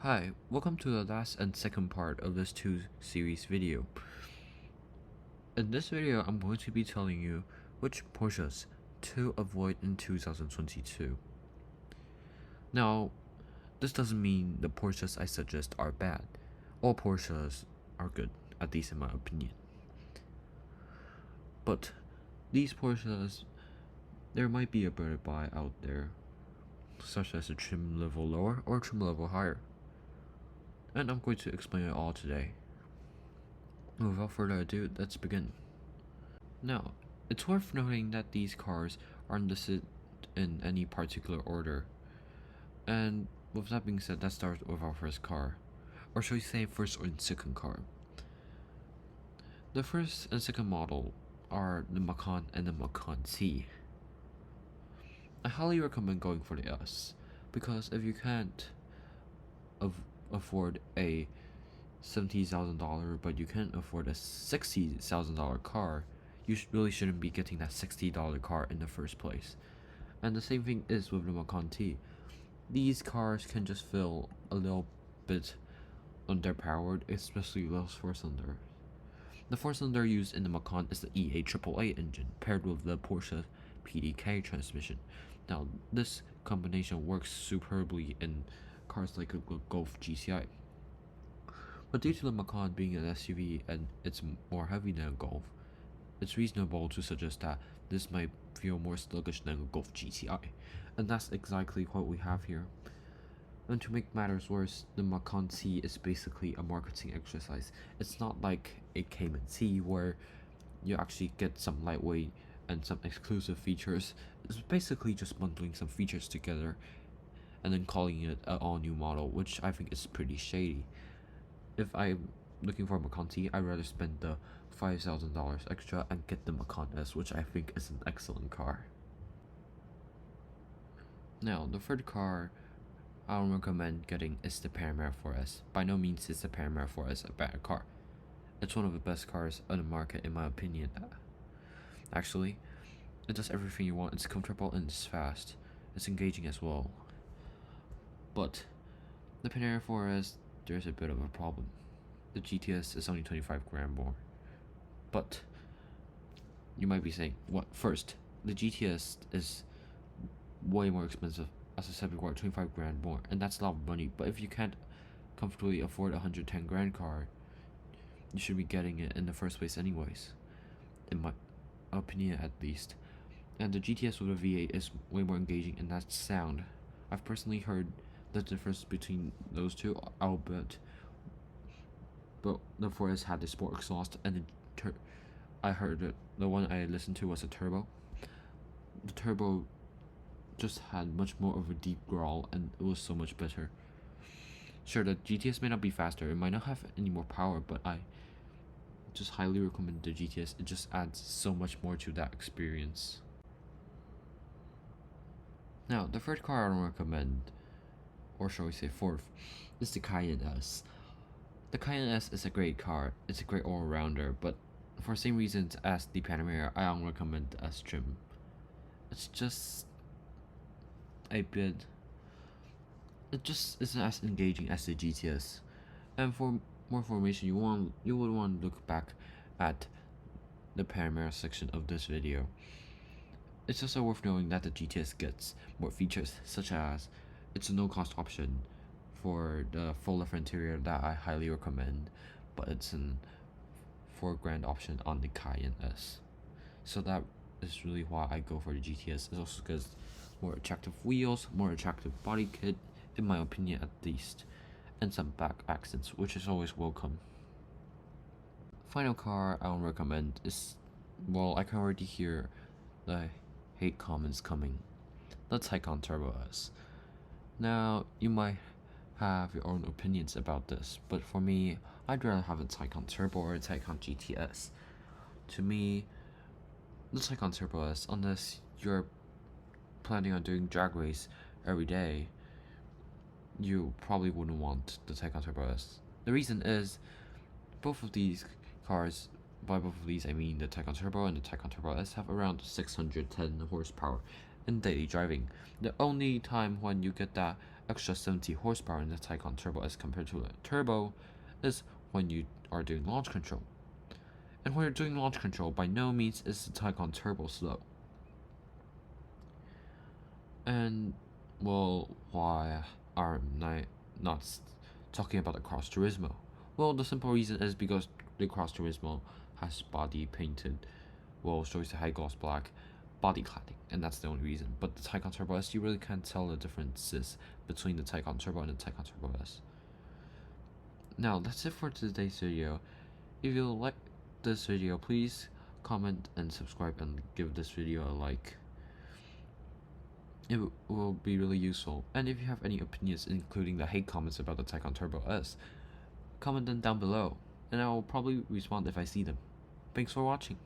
Hi, welcome to the last and second part of this series video. In this video, I'm going to be telling you which Porsches to avoid in 2022. Now, this doesn't mean the Porsches I suggest are bad. All Porsches are good, at least in my opinion. But these Porsches, there might be a better buy out there, such as a trim level lower or trim level higher. And I'm going to explain it all today. Without further ado, let's begin. Now, it's worth noting that these cars aren't listed in any particular order. And with that being said, let's start with our first car. Or shall we say first and second car. The first and second model are the Macan and the Macan C. I highly recommend going for the S, because if you can't afford a $70,000 but you can't afford a $60,000 car, you really shouldn't be getting that $60 car in the first place. And the same thing is with the Macan T. These cars can just feel a little bit underpowered, especially those four-cylinder. The four-cylinder used in the Macan is the E888 engine paired with the Porsche PDK transmission. Now, this combination works superbly in cars like a Golf GTI. But due to the Macan being an SUV and it's more heavy than a Golf, it's reasonable to suggest that this might feel more sluggish than a Golf GTI, and that's exactly what we have here. And to make matters worse, the Macan C is basically a marketing exercise. It's not like a Cayman C where you actually get some lightweight and some exclusive features. It's basically just bundling some features together and then calling it an all-new model, which I think is pretty shady. If I'm looking for a Macan T, I'd rather spend the $5,000 extra and get the Macan S, which I think is an excellent car. Now, the third car I would recommend getting is the Panamera 4S. By no means is the Panamera 4S a bad car. It's one of the best cars on the market in my opinion. Actually, it does everything you want. It's comfortable and it's fast. It's engaging as well. But the Panamera 4S, there's a bit of a problem. The GTS is only 25 grand more. But you might be saying, what? First, the GTS is way more expensive. As I said before, 25 grand more, and that's a lot of money. But if you can't comfortably afford a 110 grand car, you should be getting it in the first place anyways, in my opinion at least. And the GTS with a V8 is way more engaging, and that's sound. I've personally heard the difference between those two, albeit but the 4S had the sport exhaust, and I heard that the one I listened to was a turbo. The turbo just had much more of a deep growl, and it was so much better. Sure, the GTS may not be faster, it might not have any more power, but I just highly recommend the GTS. It just adds so much more to that experience. Now, the third car I don't recommend, or shall we say fourth, is the Cayenne S. The Cayenne S is a great car, it's a great all-rounder, but for the same reasons as the Panamera, I don't recommend the S trim. It's just a bit, it just isn't as engaging as the GTS. And for more information, you would want to look back at the Panamera section of this video. It's also worth knowing that the GTS gets more features, such as it's a no-cost option for the full-leather interior that I highly recommend, but it's an $4 grand option on the Cayenne S. So that is really why I go for the GTS. It also gets more attractive wheels, more attractive body kit, in my opinion at least, and some back accents, which is always welcome. Final car I would recommend is, well, I can already hear the hate comments coming, the Taycan Turbo S. Now, you might have your own opinions about this, but for me, I'd rather have a Taycan Turbo or a Taycan GTS. To me, the Taycan Turbo S, unless you're planning on doing drag race every day, you probably wouldn't want the Taycan Turbo S. The reason is, both of these cars, by both of these I mean the Taycan Turbo and the Taycan Turbo S, have around 610 horsepower in daily driving. The only time when you get that extra 70 horsepower in the Taycan Turbo S compared to a turbo is when you are doing launch control. And when you're doing launch control, by no means is the Taycan Turbo slow. And, well, why are I not talking about the Cross Turismo? Well, the simple reason is because the Cross Turismo has body painted, well, shall we say high gloss black body cladding, and that's the only reason. But the Taycan Turbo S, you really can't tell the differences between the Taycan Turbo and the Taycan Turbo S. Now, that's it for today's video. If you like this video, please comment and subscribe and give this video a like. It will be really useful. And if you have any opinions, including the hate comments about the Taycan Turbo S, comment them down below, and I will probably respond if I see them. Thanks for watching.